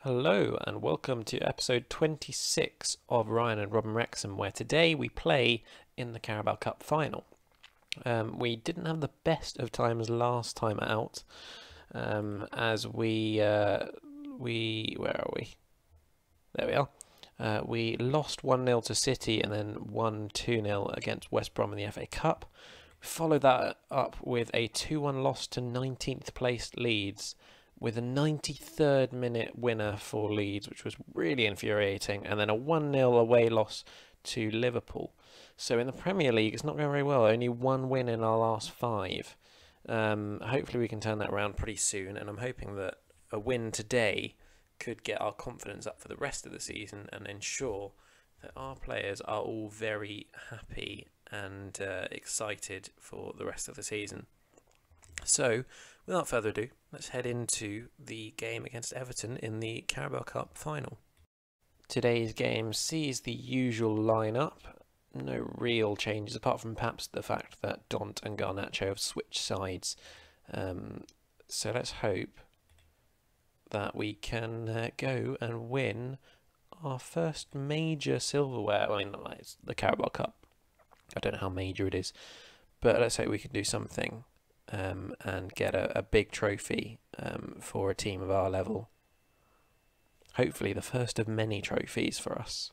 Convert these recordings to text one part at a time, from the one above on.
Hello and welcome to episode 26 of Ryan and Robin Wrexham, where today we play in the Carabao Cup Final. We didn't have the best of times last time out, as where are we? There we are. We lost 1-0 to City and then won 2-0 against West Brom in the FA Cup. We followed that up with a 2-1 loss to 19th placed Leeds, with a 93rd minute winner for Leeds, which was really infuriating, and then a 1-0 away loss to Liverpool. So in the Premier League, it's not going very well. Only one win in our last five. Hopefully we can turn that around pretty soon, and I'm hoping that a win today could get our confidence up for the rest of the season and ensure that our players are all very happy and excited for the rest of the season. So, without further ado, let's head into the game against Everton in the Carabao Cup Final. Today's game sees the usual lineup. No real changes, apart from perhaps the fact that Dont and Garnacho have switched sides. So let's hope that we can go and win our first major silverware. I mean, it's the Carabao Cup. I don't know how major it is, but let's hope we can do something. And get a big trophy for a team of our level. Hopefully the first of many trophies for us.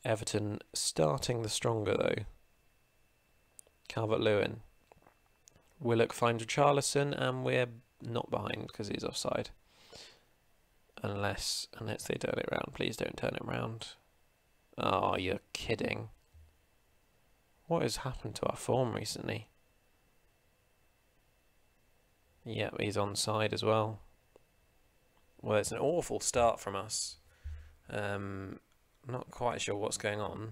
Everton starting the stronger though. Calvert-Lewin. Willock finds Richarlison and we're not behind because he's offside. Unless they turn it around. Please don't turn it around. Oh, you're kidding. What has happened to our form recently? Yep, he's onside as well. Well, it's an awful start from us. Not quite sure what's going on,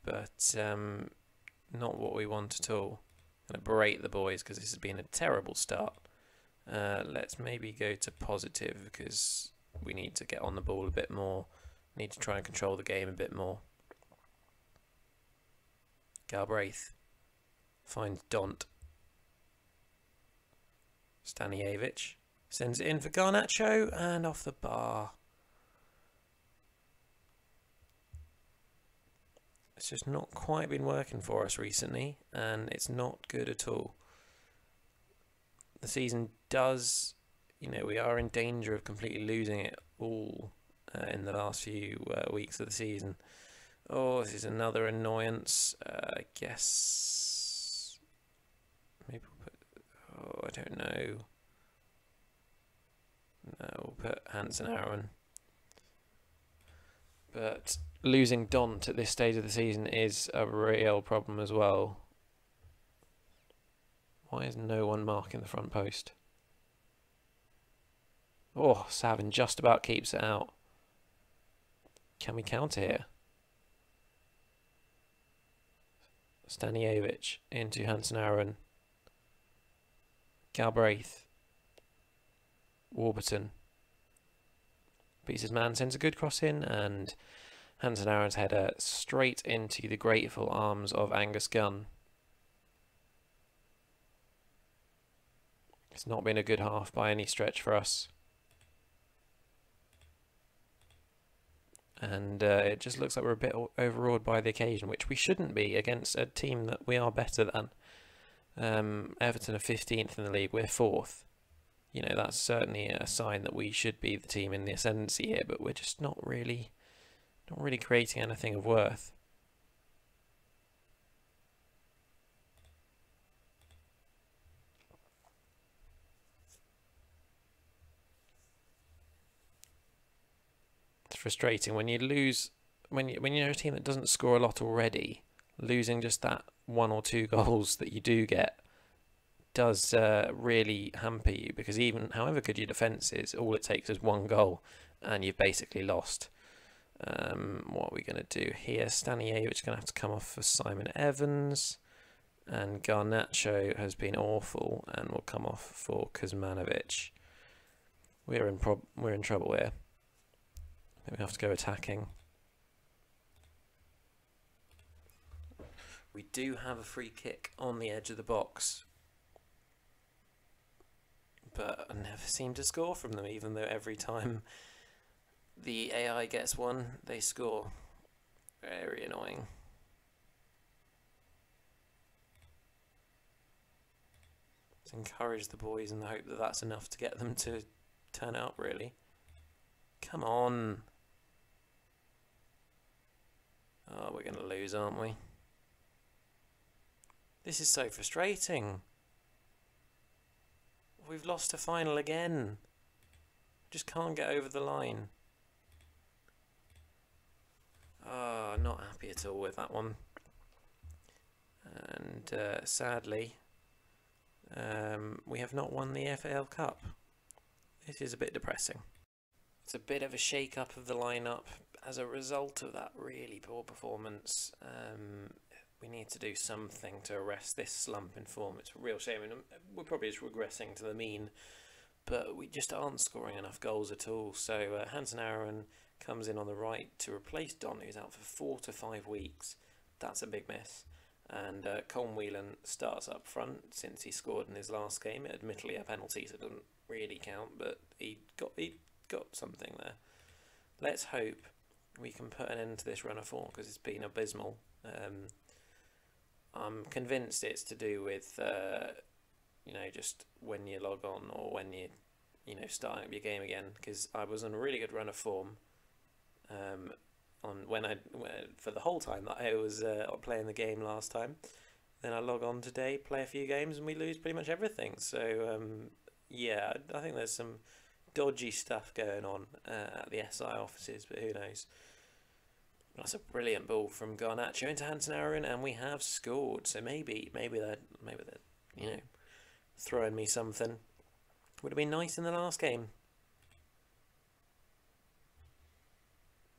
but not what we want at all. I'm going to berate the boys because this has been a terrible start. Let's maybe go to positive because we need to get on the ball a bit more. Need to try and control the game a bit more. Galbraith finds Dont. Stanijevic sends it in for Garnacho and off the bar. It's just not quite been working for us recently, and it's not good at all. The season does, we are in danger of completely losing it all in the last few weeks of the season. Oh, this is another annoyance. I guess maybe we'll put. Oh, I don't know. No, we'll put Hansen Aaron. But losing Dont at this stage of the season is a real problem as well. Why is no one marking the front post? Oh, Savin just about keeps it out. Can we counter here? Stanijevic into Hansen Aaron. Galbraith. Warburton. Beats his man, sends a good cross in, and Hansen Aaron's header straight into the grateful arms of Angus Gunn. It's not been a good half by any stretch for us. And it just looks like we're a bit overawed by the occasion, which we shouldn't be against a team that we are better than. Everton are 15th in the league, we're 4th. That's certainly a sign that we should be the team in the ascendancy here, but we're just not really creating anything of worth. It's frustrating when you lose, when you're a team that doesn't score a lot already. Losing just that 1 or 2 goals that you do get does really hamper you, because even however good your defence is, all it takes is 1 goal and you've basically lost. What are we going to do here? Stanijevic is going to have to come off for Simon Evans, and Garnacho has been awful and will come off for Kuzmanovic. We're in trouble here. I think we have to go attacking. We do have a free kick on the edge of the box, but I never seem to score from them, even though every time the AI gets one, they score. Very annoying. Let's encourage the boys in the hope that that's enough to get them to turn up, really. Come on. Oh, we're going to lose, aren't we? This is so frustrating. We've lost a final again. Just can't get over the line. Oh, not happy at all with that one. And sadly, we have not won the FAL Cup. This is a bit depressing. It's a bit of a shake-up of the lineup as a result of that really poor performance. We need to do something to arrest this slump in form. It's a real shame, and we're probably just regressing to the mean, but we just aren't scoring enough goals at all. So Hansen Aaron comes in on the right to replace Don, who's out for 4 to 5 weeks. That's a big miss. And Colm Whelan starts up front since he scored in his last game. Admittedly a penalty, so it doesn't really count, but he got something there. Let's hope we can put an end to this run of form, because it's been abysmal. I'm convinced it's to do with just when you log on or when you starting up your game again, because I was on a really good run of form for the whole time that I was playing the game last time. Then I log on today, play a few games, and we lose pretty much everything. So yeah, I think there's some dodgy stuff going on at the SI offices, but who knows. That's a brilliant ball from Garnacho into Hansen Aaron, and we have scored. So maybe they're throwing me something. Would have been nice in the last game.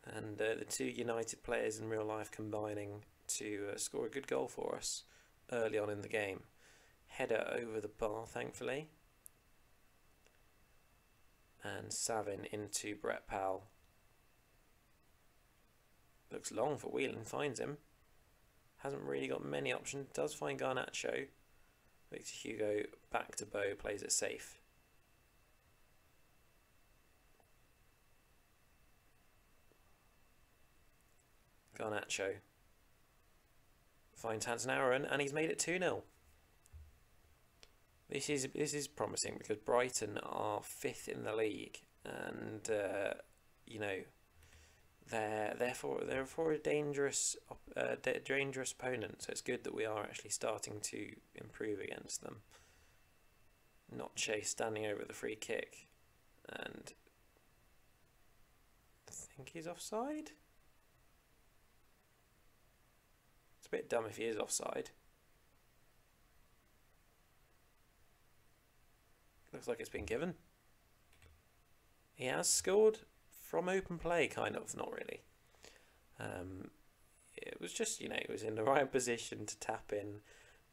And the two United players in real life combining to score a good goal for us early on in the game. Header over the bar, thankfully. And Savin into Brett Powell. Looks long for Whelan, finds him. Hasn't really got many options. Does find Garnacho. Victor Hugo back to Bow, plays it safe. Garnacho finds Hansen Aaron, and he's made it 2-0. This is promising, because Brighton are 5th in the league, and they're for a dangerous opponent. So it's good that we are actually starting to improve against them. Not Chase standing over the free kick, and I think he's offside. It's a bit dumb if he is offside. Looks like it's been given. He has scored from open play, kind of, not really. It was just, he was in the right position to tap in,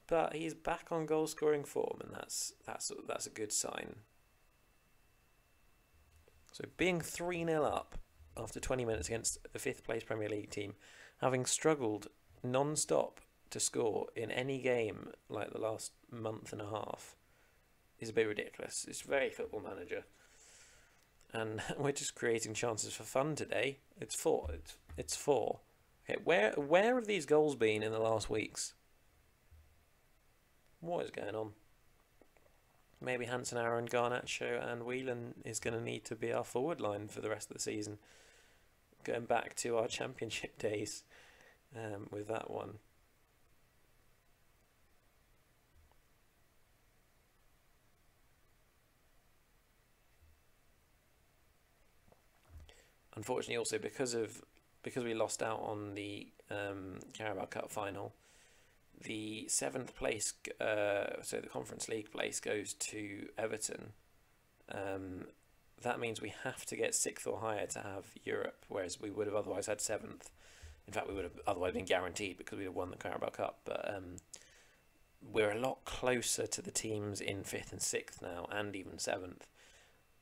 but he's back on goal scoring form, and that's a good sign. So being 3-0 up after 20 minutes against the 5th place Premier League team, having struggled non-stop to score in any game like the last month and a half, is a bit ridiculous. It's very Football Manager. And we're just creating chances for fun today. It's 4. It's 4. Okay, where have these goals been in the last weeks? What is going on? Maybe Hansen Aaron, Garnacho and Whelan is going to need to be our forward line for the rest of the season. Going back to our championship days with that one. Unfortunately, also because we lost out on the Carabao Cup Final, the 7th place, so the Conference League place, goes to Everton. That means we have to get 6th or higher to have Europe, whereas we would have otherwise had 7th. In fact, we would have otherwise been guaranteed because we had won the Carabao Cup. But we're a lot closer to the teams in 5th and 6th now, and even 7th,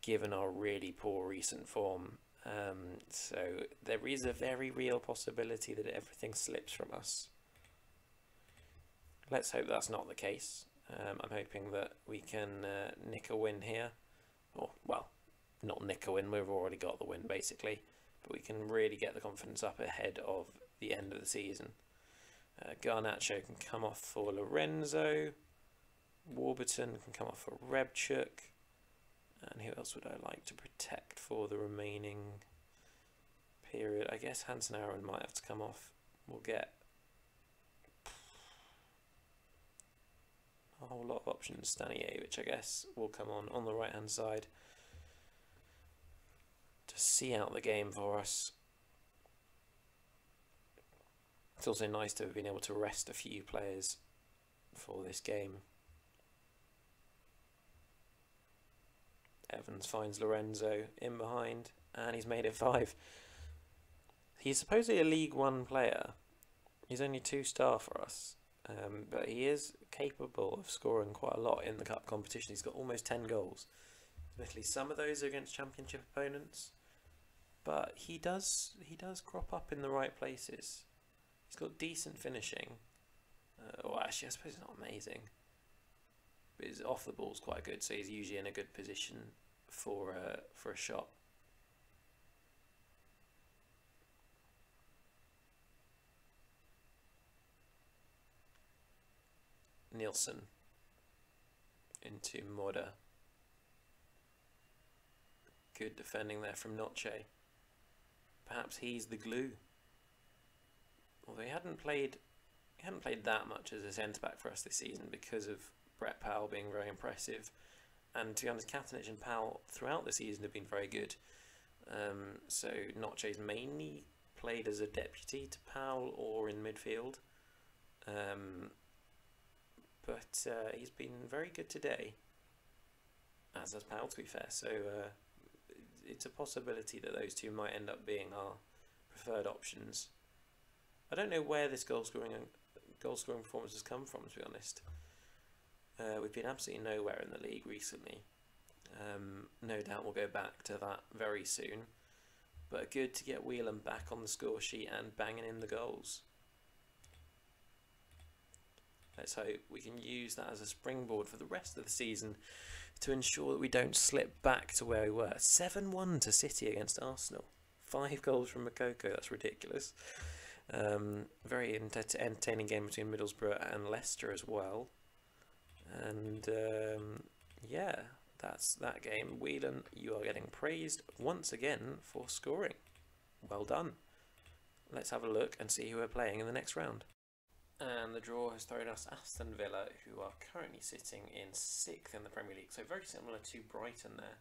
given our really poor recent form. So there is a very real possibility that everything slips from us. Let's hope that's not the case. I'm hoping that we can nick a win here. Or, well, not nick a win, we've already got the win basically. But we can really get the confidence up ahead of the end of the season. Garnacho can come off for Lorenzo. Warburton can come off for Rebchuk. And who else would I like to protect for the remaining period? I guess Hansen Aaron might have to come off. We'll get a whole lot of options. Stanievich, I guess, will come on the right hand side to see out the game for us. It's also nice to have been able to rest a few players for this game. Evans finds Lorenzo in behind, and he's made it 5. He's supposedly a League One player. He's only 2-star for us, but he is capable of scoring quite a lot in the cup competition. He's got almost 10 goals. Admittedly, some of those are against Championship opponents, but he does crop up in the right places. He's got decent finishing. Well, actually, I suppose it's not amazing, but his off the ball's quite good, so he's usually in a good position for a shot. Nielsen into Moda. Good defending there from Noche. Perhaps he's the glue. Although he hadn't played that much as a centre back for us this season because of Brett Powell being very impressive, and to be honest, Katanich and Powell throughout the season have been very good. So Noche's mainly played as a deputy to Powell or in midfield, but he's been very good today, as has Powell, to be fair. So it's a possibility that those two might end up being our preferred options. I don't know where this goal scoring performance has come from, to be honest. We've been absolutely nowhere in the league recently. No doubt we'll go back to that very soon. But good to get Whelan back on the score sheet and banging in the goals. Let's hope we can use that as a springboard for the rest of the season to ensure that we don't slip back to where we were. 7-1 to City against Arsenal. 5 goals from Makoko, that's ridiculous. Very entertaining game between Middlesbrough and Leicester as well. And yeah, that's that game. Whelan, you are getting praised once again for scoring. Well done. Let's have a look and see who we're playing in the next round. And the draw has thrown us Aston Villa, who are currently sitting in 6th in the Premier League. So very similar to Brighton there.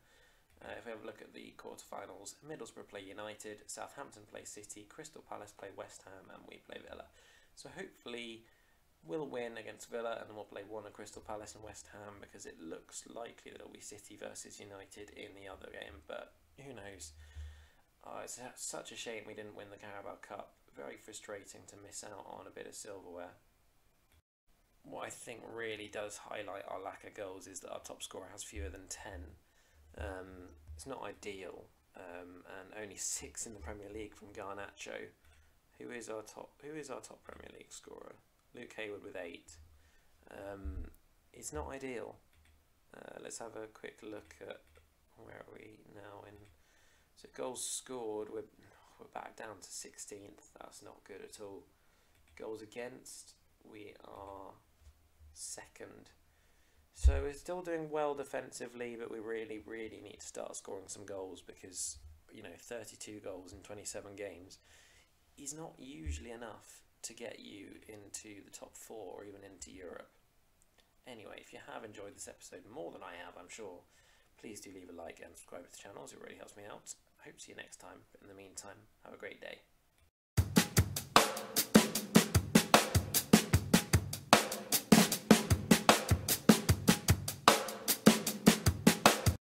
If we have a look at the quarterfinals, Middlesbrough play United, Southampton play City, Crystal Palace play West Ham, and we play Villa. So hopefully we'll win against Villa, and then we'll play one at Crystal Palace and West Ham, because it looks likely that it'll be City versus United in the other game, but who knows. It's such a shame we didn't win the Carabao Cup. Very frustrating to miss out on a bit of silverware. What I think really does highlight our lack of goals is that our top scorer has fewer than 10. It's not ideal, and only 6 in the Premier League from Garnacho. Who is our top Premier League scorer? Luke Hayward with 8. It's not ideal. Let's have a quick look at where are we now in. So goals scored, we're back down to 16th. That's not good at all. Goals against, we are 2nd. So we're still doing well defensively, but we really need to start scoring some goals, because, you know, 32 goals in 27 games is not usually enough to get you into the top 4 or even into Europe. Anyway, if you have enjoyed this episode more than I have, I'm sure, please do leave a like and subscribe to the channel, as it really helps me out. I hope to see you next time, but in the meantime, have a great day.